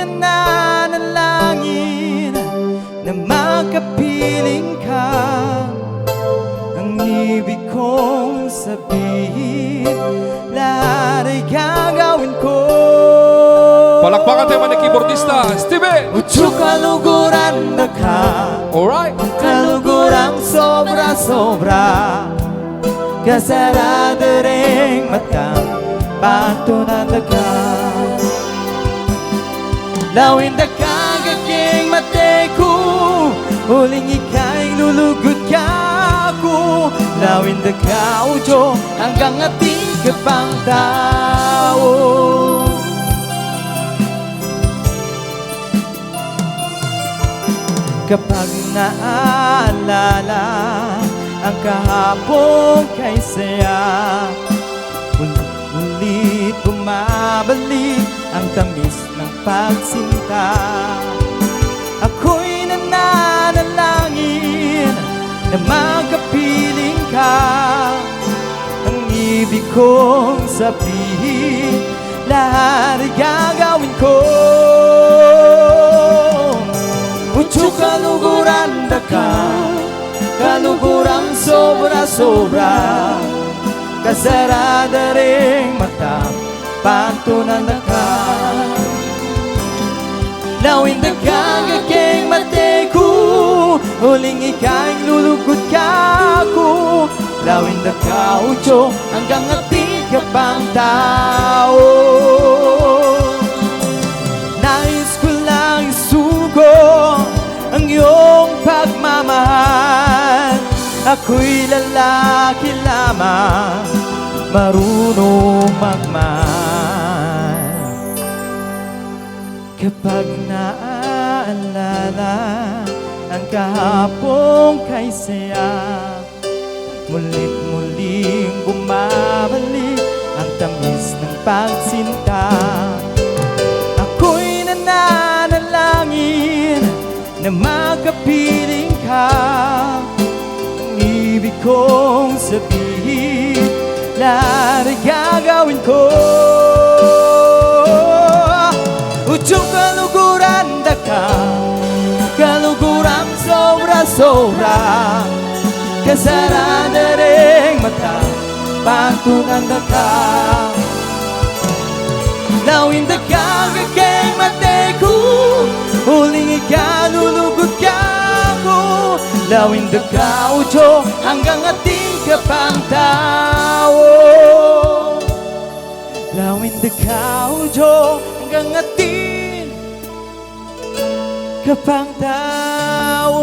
nananalangin na makapiling ka. Ang ibig kong sabihin, lahat ay gagawin ko. Palakpakan tayo man ng keyboardista, Steve! Utsuk kaluguran na ka. Alright! Kalugurang sobra-sobra, kasarado ring matang patunan na ka. Lawin da kagaking mate ko, huling ika'y lulugod ka ako. Lawin da ka ujo, hanggang ating kapang tao. Kapag naaalala ang kahapon kay saya, ulit bumabalik ang tamis ng pagsinta. Ako'y nananalangin na makapiling ka. Ang ibig kong sabihin, lahat ay gagawin ko. Utsuk kaluguran da ka, kalugurang sobra-sobra, kasarada ring mata patunan na ka. Lawin da kagaking mate ko, huling ika'y lulugod ka ako. Lawin da ka ucho, hanggang ating kapang tao. Nais ko lang isugo ang iyong pagmamahal. Ako'y lalaki lamang, marunong magmahal. Kapag naaalala ang kahapon kay saya, mulit-muling bumabalik ang tamis ng pagsinta. Ako'y nananalangin na makapiling ka. Ang ibig kong sabihin, lahat ay gagawin ko. Utsuk kaluguran da ka, kalugurang sobra-sobra, kasarada ring mata patunan da ka. Lawin da kagaking mate ko, huling ikalulugod ka ako. Lawin da ka ucho, hanggang ating kapang tao. Lawin da ka ucho, hanggang ating kapang tao.